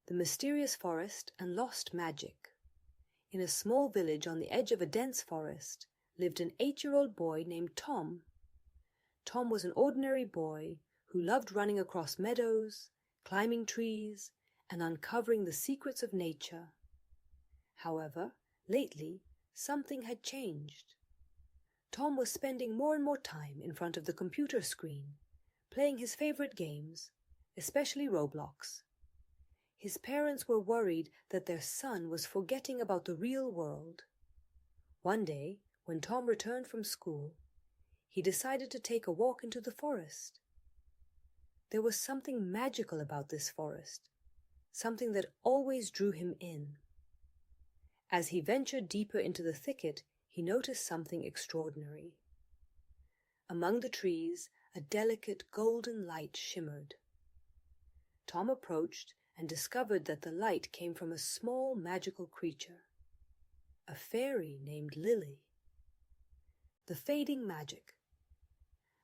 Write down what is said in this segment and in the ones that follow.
The Mysterious Forest and Lost Magic. In a small village on the edge of a dense forest lived an 8-year-old boy named Tom. Tom was an ordinary boy who loved running across meadows, climbing trees, and uncovering the secrets of nature. However, lately, something had changed. Tom was spending more and more time in front of the computer screen, playing his favorite games, especially Roblox. His parents were worried that their son was forgetting about the real world. One day, when Tom returned from school, he decided to take a walk into the forest. There was something magical about this forest, something that always drew him in. As he ventured deeper into the thicket, he noticed something extraordinary. Among the trees, a delicate golden light shimmered. Tom approached and discovered that the light came from a small magical creature, a fairy named Lily. The fading magic.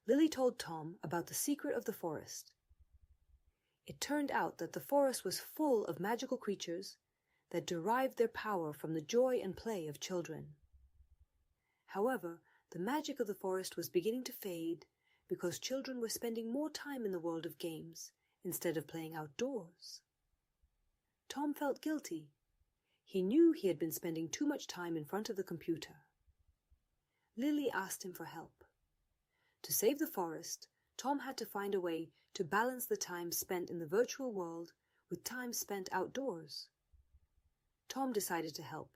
Lily told Tom about the secret of the forest. It turned out that the forest was full of magical creatures that derived their power from the joy and play of children. However, the magic of the forest was beginning to fade because children were spending more time in the world of games instead of playing outdoors. Tom felt guilty. He knew he had been spending too much time in front of the computer. Lily asked him for help. To save the forest, Tom had to find a way to balance the time spent in the virtual world with time spent outdoors. Tom decided to help.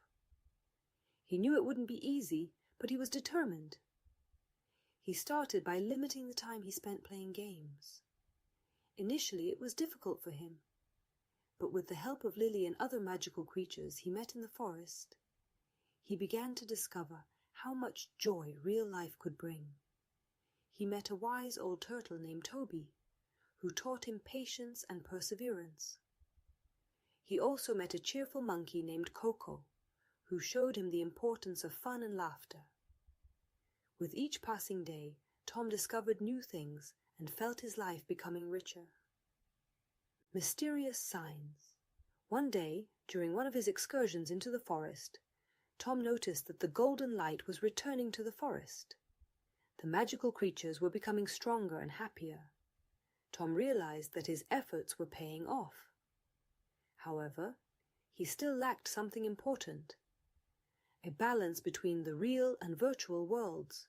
He knew it wouldn't be easy, but he was determined. He started by limiting the time he spent playing games. Initially, it was difficult for him, but with the help of Lily and other magical creatures he met in the forest, he began to discover how much joy real life could bring. He met a wise old turtle named Toby, who taught him patience and perseverance. He also met a cheerful monkey named Coco, who showed him the importance of fun and laughter. With each passing day, Tom discovered new things and felt his life becoming richer. Mysterious signs. One day, during one of his excursions into the forest, Tom noticed that the golden light was returning to the forest. The magical creatures were becoming stronger and happier. Tom realized that his efforts were paying off. However, he still lacked something important: a balance between the real and virtual worlds.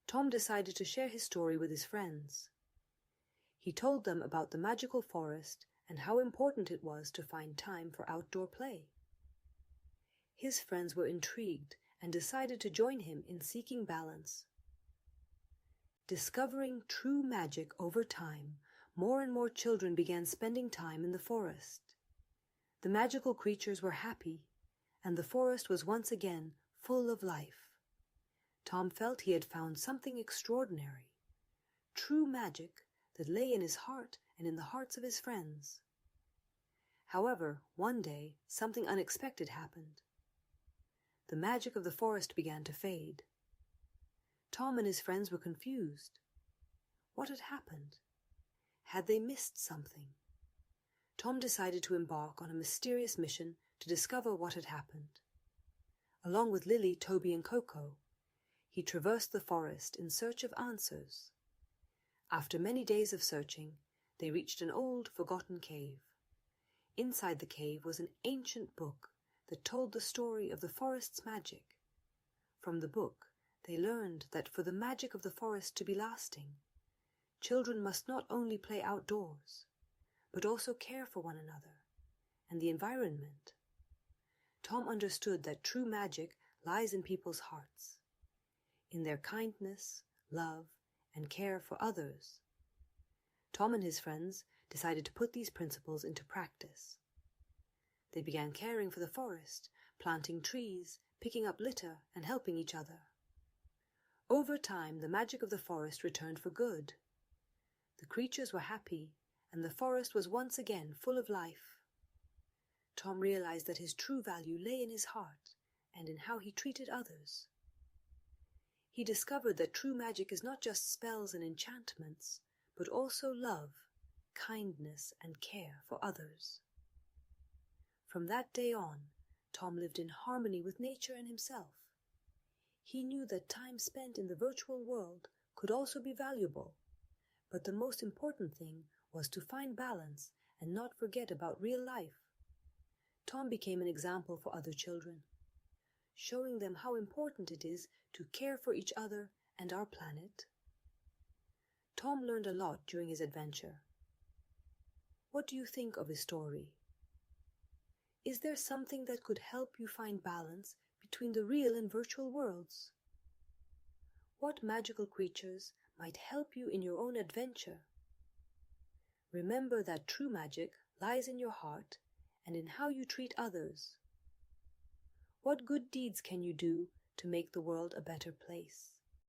Tom decided to share his story with his friends. He told them about the magical forest and how important it was to find time for outdoor play. His friends were intrigued and decided to join him in seeking balance. Discovering true magic over time, more and more children began spending time in the forest. The magical creatures were happy, and the forest was once again full of life. Tom felt he had found something extraordinary, true magic that lay in his heart and in the hearts of his friends. However, one day, something unexpected happened. The magic of the forest began to fade. Tom and his friends were confused. What had happened? Had they missed something? Tom decided to embark on a mysterious mission to discover what had happened. Along with Lily, Toby, and Coco, he traversed the forest in search of answers. After many days of searching, they reached an old, forgotten cave. Inside the cave was an ancient book that told the story of the forest's magic. From the book, they learned that for the magic of the forest to be lasting, children must not only play outdoors, but also care for one another and the environment. Tom understood that true magic lies in people's hearts, in their kindness, love, and care for others. Tom and his friends decided to put these principles into practice. They began caring for the forest, planting trees, picking up litter, and helping each other. Over time, the magic of the forest returned for good. The creatures were happy, and the forest was once again full of life. Tom realized that his true value lay in his heart and in how he treated others. He discovered that true magic is not just spells and enchantments, but also love, kindness, and care for others. From that day on, Tom lived in harmony with nature and himself. He knew that time spent in the virtual world could also be valuable, but the most important thing was to find balance and not forget about real life. Tom became an example for other children, showing them how important it is to care for each other and our planet. Tom learned a lot during his adventure. What do you think of his story? Is there something that could help you find balance between the real and virtual worlds? What magical creatures might help you in your own adventure? Remember that true magic lies in your heart and in how you treat others. What good deeds can you do to make the world a better place?